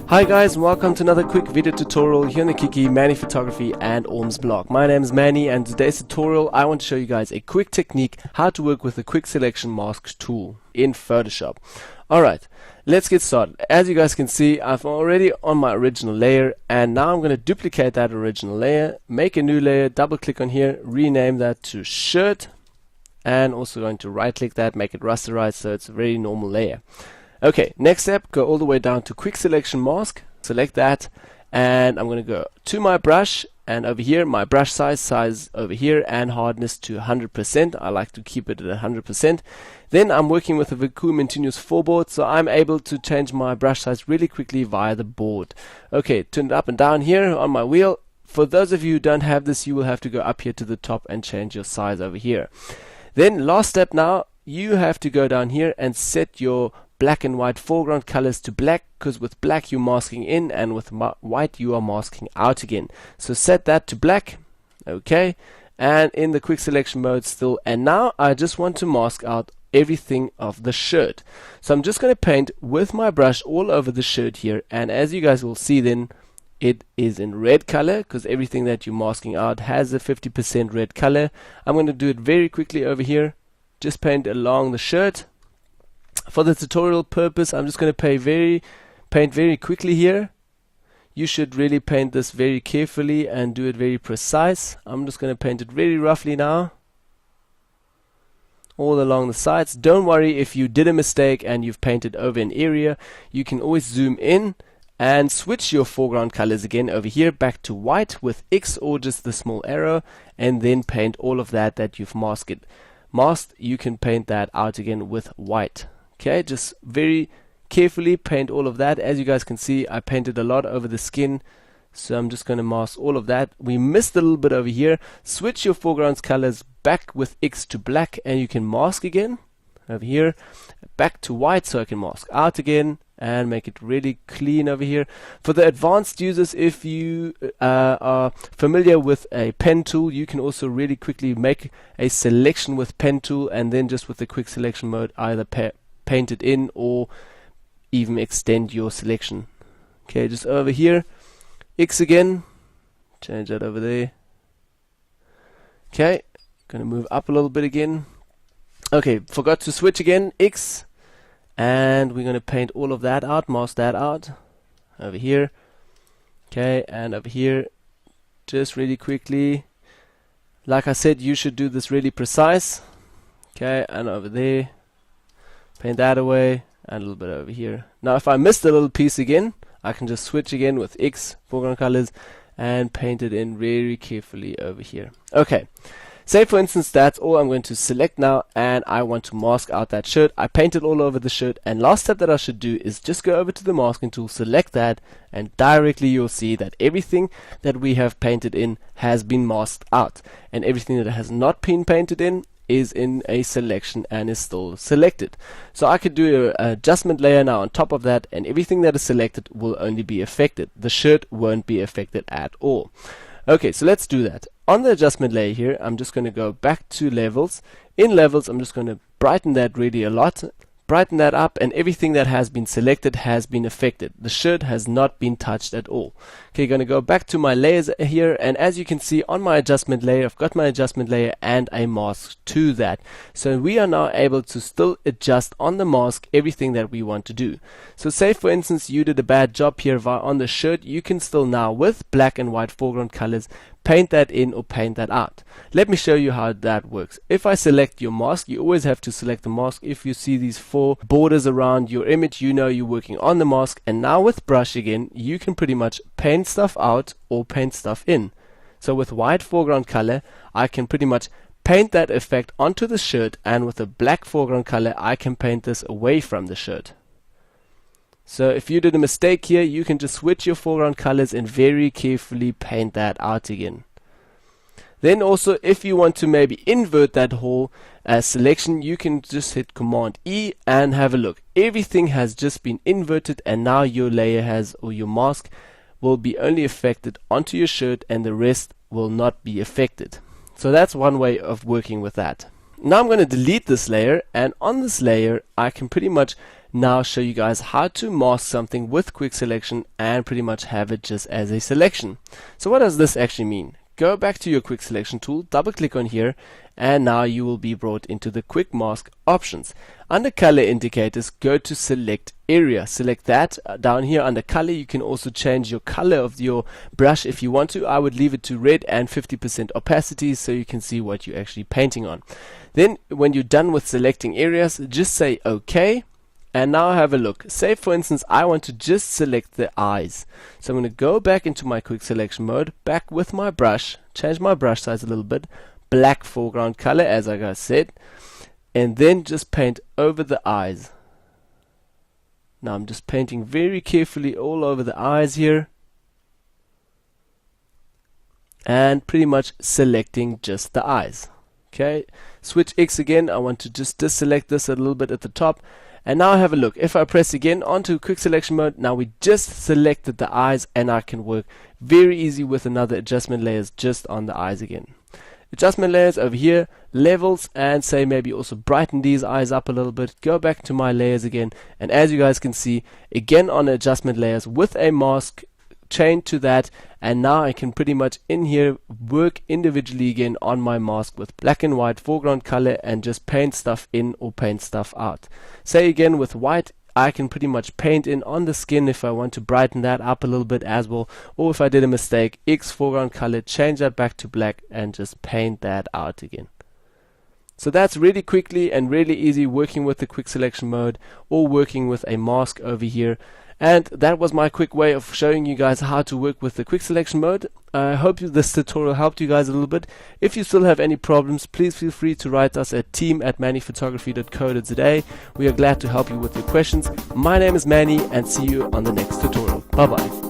Hi guys, and welcome to another quick video tutorial here on the Kiki Manny Photography and Orms blog. My name is Manny, and today's tutorial I want to show you guys a quick technique how to work with the quick selection mask tool in Photoshop. Alright, let's get started. As you guys can see, I'm already on my original layer, and now I'm going to duplicate that original layer, make a new layer, double click on here, rename that to shirt, and also going to right click that, make it rasterized so it's a very normal layer. Okay, next step, go all the way down to quick selection mask, select that, and I'm going to go to my brush, and over here my brush size over here, and hardness to 100%. I like to keep it at 100%. Then I'm working with a Vacuum Continuous 4 board, so I'm able to change my brush size really quickly via the board. Okay, turn it up and down here on my wheel. For those of you who don't have this, you will have to go up here to the top and change your size over here. Then last step now, you have to go down here and set your black and white foreground colors to black, because with black you're masking in and with white you are masking out again. So set that to black, okay, and in the quick selection mode still. And now I just want to mask out everything of the shirt. So I'm just going to paint with my brush all over the shirt here, and as you guys will see then it is in red color because everything that you're masking out has a 50% red color. I'm going to do it very quickly over here, just paint along the shirt. For the tutorial purpose, I'm just going to paint very quickly here. You should really paint this very carefully and do it very precise. I'm just going to paint it very roughly now, all along the sides. Don't worry if you did a mistake and you've painted over an area. You can always zoom in and switch your foreground colors again over here back to white with X or just the small arrow, and then paint all of that you've masked. You can paint that out again with white. Okay, just very carefully paint all of that. As you guys can see, I painted a lot over the skin, so I'm just going to mask all of that. We missed a little bit over here. Switch your foreground colors back with X to black, and you can mask again over here, back to white, so I can mask out again and make it really clean over here. For the advanced users, if you are familiar with a pen tool, you can also really quickly make a selection with pen tool, and then just with the quick selection mode either paint it in or even extend your selection. Okay, just over here, X again, change that over there. Okay, gonna move up a little bit again. Okay, forgot to switch again, X, and we're gonna paint all of that out, mask that out over here. Okay, and over here, just really quickly. Like I said, you should do this really precise. Okay, and over there, paint that away, and a little bit over here. Now if I missed a little piece again, I can just switch again with X, foreground colors, and paint it in very carefully over here. Okay, say for instance that's all I'm going to select now, and I want to mask out that shirt. I painted all over the shirt, and last step that I should do is just go over to the masking tool, select that, and directly you'll see that everything that we have painted in has been masked out, and everything that has not been painted in is in a selection and is still selected. So I could do an adjustment layer now on top of that, and everything that is selected will only be affected. The shirt won't be affected at all. Okay, so let's do that. On the adjustment layer here, I'm just going to go back to levels. In levels, I'm just going to brighten that really a lot. Brighten that up, and everything that has been selected has been affected. The shirt has not been touched at all. Okay, going to go back to my layers here, and as you can see on my adjustment layer, I've got my adjustment layer and a mask to that. So we are now able to still adjust on the mask everything that we want to do. So say for instance you did a bad job here on the shirt, you can still now with black and white foreground colors paint that in or paint that out. Let me show you how that works. If I select your mask, you always have to select the mask. If you see these 4 borders around your image, you know you're working on the mask. And now with brush again, you can pretty much paint stuff out or paint stuff in. So with white foreground color, I can pretty much paint that effect onto the shirt, and with a black foreground color, I can paint this away from the shirt. So if you did a mistake here, you can just switch your foreground colors and very carefully paint that out again. Then also, if you want to maybe invert that whole selection, you can just hit Command E and have a look. Everything has just been inverted, and now your layer has, or your mask will be only affected onto your shirt, and the rest will not be affected. So that's one way of working with that. Now I'm going to delete this layer, and on this layer I can pretty much now show you guys how to mask something with quick selection and pretty much have it just as a selection. So what does this actually mean? Go back to your quick selection tool, double click on here, and now you will be brought into the quick mask options. Under color indicators, go to select area. Select that. Down here under color, you can also change your color of your brush if you want to. I would leave it to red and 50% opacity so you can see what you're actually painting on. Then when you're done with selecting areas, just say OK. And now have a look. Say for instance I want to just select the eyes. So I'm going to go back into my quick selection mode, back with my brush, change my brush size a little bit, black foreground color as I said, and then just paint over the eyes. Now I'm just painting very carefully all over the eyes here, and pretty much selecting just the eyes. Okay, switch X again. I want to just deselect this a little bit at the top. And now have a look. If I press again onto quick selection mode, now we just selected the eyes, and I can work very easy with another adjustment layers just on the eyes again. Adjustment layers over here, levels, and say maybe also brighten these eyes up a little bit. Go back to my layers again, and as you guys can see, again on adjustment layers with a mask chain to that, and now I can pretty much in here work individually again on my mask with black and white foreground color and just paint stuff in or paint stuff out. Say again with white, I can pretty much paint in on the skin if I want to brighten that up a little bit as well, or if I did a mistake, X foreground color, change that back to black and just paint that out again. So that's really quickly and really easy working with the quick selection mode or working with a mask over here. And that was my quick way of showing you guys how to work with the quick selection mode. I hope this tutorial helped you guys a little bit. If you still have any problems, please feel free to write us at team@mannyphotography.co.za. We are glad to help you with your questions. My name is Manny, and see you on the next tutorial. Bye bye.